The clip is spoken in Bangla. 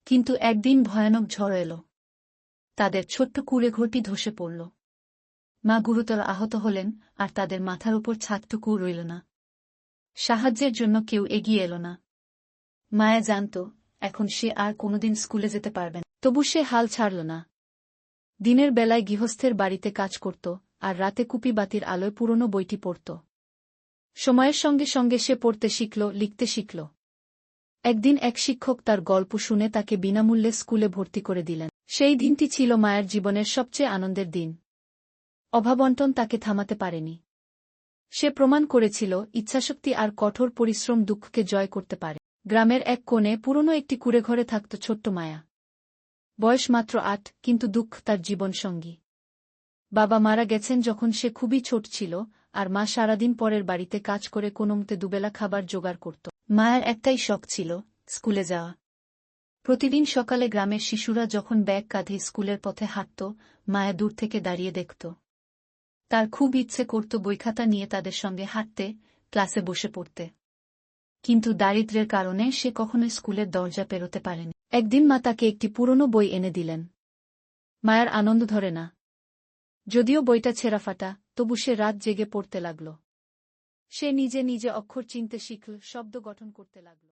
কিন্তু একদিন ভয়ানক ঝড় এল। তাদের ছোট্ট কুঁড়েঘরটি ধসে পড়ল। মা গুরুতর আহত হলেন, আর তাদের মাথার উপর ছাদটুকুও রইল না। সাহায্যের জন্য কেউ এগিয়ে এল না। মায়া জানত, এখন সে আর কোনোদিন স্কুলে যেতে পারবে না। তবু সে হাল ছাড়ল না। দিনের বেলায় গৃহস্থের বাড়িতে কাজ করত, আর রাতে কুপি বাতির আলোয় পুরনো বইটি পড়ত। সময়ের সঙ্গে সঙ্গে সে পড়তে শিখল, লিখতে শিখল। একদিন এক শিক্ষক তার গল্প শুনে তাকে বিনামূল্যে স্কুলে ভর্তি করে দিলেন। সেই দিনটি ছিল মায়ের জীবনের সবচেয়ে আনন্দের দিন। অভাবন্টন তাকে থামাতে পারেনি। সে প্রমাণ করেছিল, ইচ্ছাশক্তি আর কঠোর পরিশ্রম দুঃখকে জয় করতে পারে। গ্রামের এক কোণে পুরনো একটি কুঁড়েঘরে থাকত ছোট্ট মায়া। বয়স মাত্র ৮, কিন্তু দুঃখ তার জীবনসঙ্গী। বাবা মারা গেছেন যখন সে খুবই ছোট ছিল, আর মা সারাদিন পরের বাড়িতে কাজ করে কোনোমতে দুবেলা খাবার জোগাড় করত। মায়ের একটাই শখ ছিল, স্কুলে যাওয়া। প্রতিদিন সকালে গ্রামের শিশুরা যখন ব্যাগ কাঁধে স্কুলের পথে হাঁটত, মায়া দূর থেকে দাঁড়িয়ে দেখত। তার খুব ইচ্ছে করত বইখাতা নিয়ে তাদের সঙ্গে হাঁটতে, ক্লাসে বসে পড়তে। কিন্তু দারিদ্র্যের কারণে সে কখনো স্কুলের দরজা পেরোতে পারেনি। একদিন মা তাকে একটি পুরনো বই এনে দিলেন। মায়ার আনন্দ ধরে না। যদিও বইটা ছেঁড়াফাটা, তবু সে রাত জেগে পড়তে লাগল। সে নিজে নিজে অক্ষর চিনতে শিখল, শব্দ গঠন করতে লাগল।